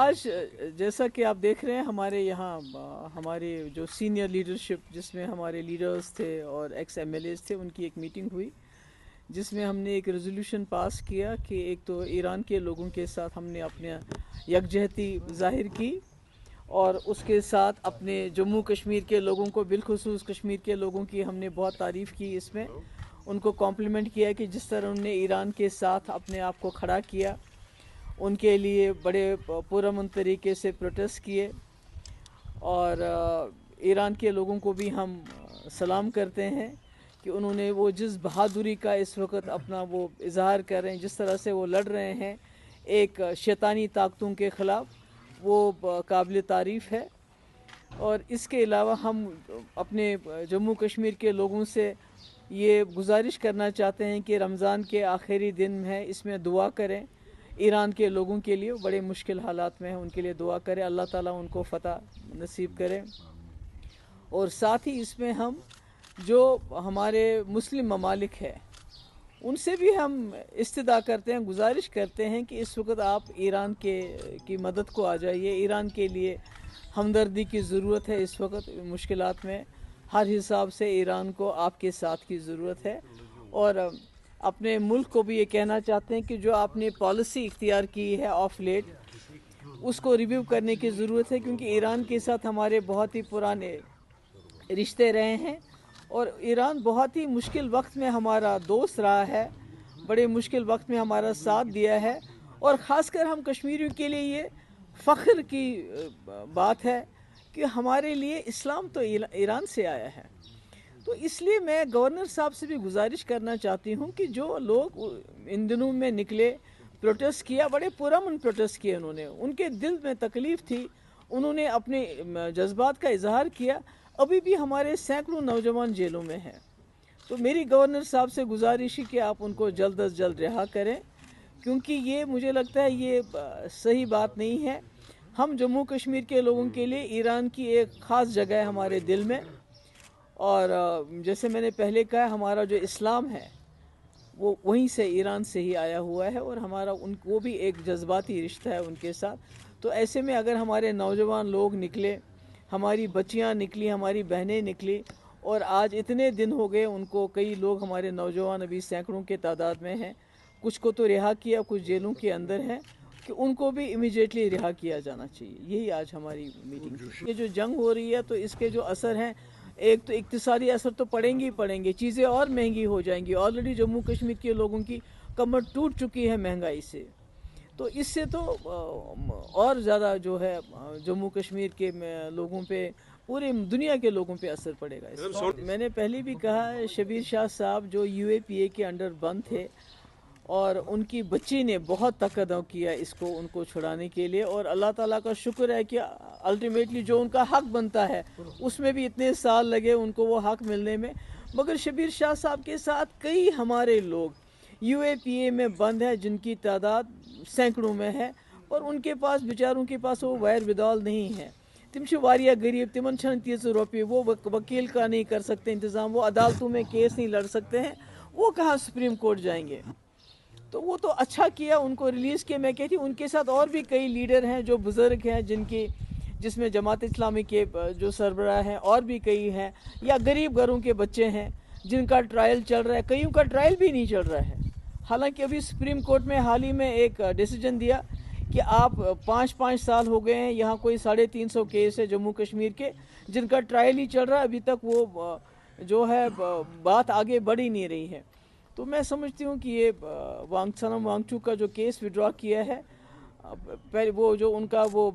آج جیسا کہ آپ دیکھ رہے ہیں ہمارے یہاں ہمارے جو سینئر لیڈرشپ جس میں ہمارے لیڈرز تھے اور ایکس ایم ایل ایز تھے ان کی ایک میٹنگ ہوئی جس میں ہم نے ایک ریزولوشن پاس کیا کہ ایک تو ایران کے لوگوں کے ساتھ ہم نے اپنے یکجہتی ظاہر کی اور اس کے ساتھ اپنے جموں کشمیر کے لوگوں کو بالخصوص کشمیر کے لوگوں کی ہم نے بہت تعریف کی اس میں ان کو کمپلیمنٹ کیا کہ جس طرح انہوں نے ایران کے ساتھ اپنے آپ کو کھڑا کیا ان کے لیے بڑے پرامن طریقے سے پروٹیسٹ کیے اور ایران کے لوگوں کو بھی ہم سلام کرتے ہیں کہ انہوں نے وہ جس بہادری کا اس وقت اپنا وہ اظہار کر رہے ہیں جس طرح سے وہ لڑ رہے ہیں ایک شیطانی طاقتوں کے خلاف وہ قابل تعریف ہے اور اس کے علاوہ ہم اپنے جموں کشمیر کے لوگوں سے یہ گزارش کرنا چاہتے ہیں کہ رمضان کے آخری دن ہے اس میں دعا کریں ایران کے لوگوں کے لیے بڑے مشکل حالات میں ہیں ان کے لیے دعا کریں اللہ تعالیٰ ان کو فتح نصیب کرے اور ساتھ ہی اس میں ہم جو ہمارے مسلم ممالک ہیں ان سے بھی ہم استدعا کرتے ہیں گزارش کرتے ہیں کہ اس وقت آپ ایران کی مدد کو آ جائیے ایران کے لیے ہمدردی کی ضرورت ہے اس وقت مشکلات میں ہر حساب سے ایران کو آپ کے ساتھ کی ضرورت ہے اور اپنے ملک کو بھی یہ کہنا چاہتے ہیں کہ جو آپ نے پالیسی اختیار کی ہے آف لیٹ اس کو ریویو کرنے کی ضرورت ہے کیونکہ ایران کے ساتھ ہمارے بہت ہی پرانے رشتے رہے ہیں اور ایران بہت ہی مشکل وقت میں ہمارا دوست رہا ہے بڑے مشکل وقت میں ہمارا ساتھ دیا ہے اور خاص کر ہم کشمیریوں کے لیے یہ فخر کی بات ہے کہ ہمارے لیے اسلام تو ایران سے آیا ہے تو اس لیے میں گورنر صاحب سے بھی گزارش کرنا چاہتی ہوں کہ جو لوگ ان دنوں میں نکلے پروٹیسٹ کیا بڑے پرامن پروٹیسٹ کیے انہوں نے ان کے دل میں تکلیف تھی انہوں نے اپنے جذبات کا اظہار کیا ابھی بھی ہمارے سینکڑوں نوجوان جیلوں میں ہیں تو میری گورنر صاحب سے گزارش ہے کہ آپ ان کو جلد از جلد رہا کریں کیونکہ یہ مجھے لگتا ہے یہ صحیح بات نہیں ہے ہم جموں کشمیر کے لوگوں کے لیے ایران کی ایک خاص جگہ ہے ہمارے دل میں اور جیسے میں نے پہلے کہا ہمارا جو اسلام ہے وہ وہیں سے ایران سے ہی آیا ہوا ہے اور ہمارا وہ بھی ایک جذباتی رشتہ ہے ان کے ساتھ تو ایسے میں اگر ہمارے نوجوان لوگ نکلے ہماری بچیاں نکلی ہماری بہنیں نکلی اور آج اتنے دن ہو گئے ان کو کئی لوگ ہمارے نوجوان ابھی سینکڑوں کے تعداد میں ہیں کچھ کو تو رہا کیا کچھ جیلوں کے اندر ہیں کہ ان کو بھی امیڈیٹلی رہا کیا جانا چاہیے یہی آج ہماری میٹنگ تھی یہ جو جنگ ہو رہی ہے تو اس کے جو اثر ہیں ایک تو اقتصادی اثر تو پڑیں گے چیزیں اور مہنگی ہو جائیں گی آلریڈی جموں کشمیر کے لوگوں کی کمر ٹوٹ چکی ہے مہنگائی سے تو اس سے تو اور زیادہ جو ہے جموں کشمیر کے لوگوں پہ پورے دنیا کے لوگوں پہ اثر پڑے گا میں نے پہلے بھی کہا شبیر شاہ صاحب جو یو اے پی اے کے انڈر بند تھے اور ان کی بچی نے بہت تقدم کیا ان کو چھڑانے کے لیے اور اللہ تعالیٰ کا شکر ہے کہ الٹیمیٹلی جو ان کا حق بنتا ہے اس میں بھی اتنے سال لگے ان کو وہ حق ملنے میں مگر شبیر شاہ صاحب کے ساتھ کئی ہمارے لوگ یو اے پی اے میں بند ہے جن کی تعداد سینکڑوں میں ہے اور ان کے پاس بیچاروں کے پاس وہ ویر بدال نہیں ہے تم چھ واریاہ غریب تمن چھن تیز روپیے وہ وکیل کا نہیں کر سکتے انتظام وہ عدالتوں میں کیس نہیں لڑ سکتے ہیں وہ کہاں سپریم کورٹ جائیں گے تو وہ تو اچھا کیا ان کو ریلیز کیا میں کہتی ان کے ساتھ اور بھی کئی لیڈر ہیں جو بزرگ ہیں جس میں جماعت اسلامی کے جو سربراہ ہیں اور بھی کئی ہیں یا غریب گھروں کے بچے ہیں جن کا ٹرائل چل رہا ہے کئیوں کا ٹرائل بھی نہیں چل رہا ہے حالانکہ ابھی سپریم کورٹ میں حال ہی میں ایک ڈیسیجن دیا کہ آپ 5 سال ہو گئے ہیں یہاں کوئی 350 کیس ہے جموں کشمیر کے جن کا ٹرائل ہی چل رہا ہے ابھی تک وہ جو ہے بات آگے بڑھ ہی نہیں رہی ہے تو میں سمجھتی ہوں کہ یہ سنم وانگچوک کا جو کیس وڈرا کیا ہے وہ جو ان کا وہ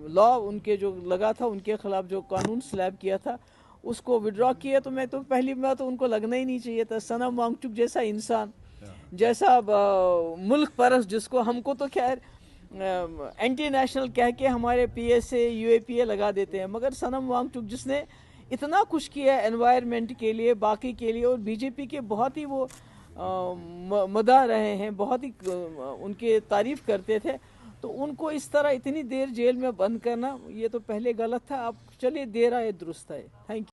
لا ان کے جو لگا تھا ان کے خلاف جو قانون سلیب کیا تھا اس کو وڈرا کیا تو میں تو پہلی بات تو ان کو لگنا ہی نہیں چاہیے تھا سنم وانگچوک جیسا انسان جیسا ملک پرست جس کو ہم کو تو خیر اینٹی نیشنل کہہ کے ہمارے پی ایس اے یو اے پی اے لگا دیتے ہیں مگر سنم وانگچوک جس نے اتنا کچھ کیا ہے انوائرمنٹ کے لیے باقی کے لیے اور بی جے پی کے بہت ہی وہ مداح رہے ہیں بہت ہی ان کے تعریف کرتے تھے تو ان کو اس طرح اتنی دیر جیل میں بند کرنا یہ تو پہلے غلط تھا اب چلیے دیر آئے درست ہے تھینک یو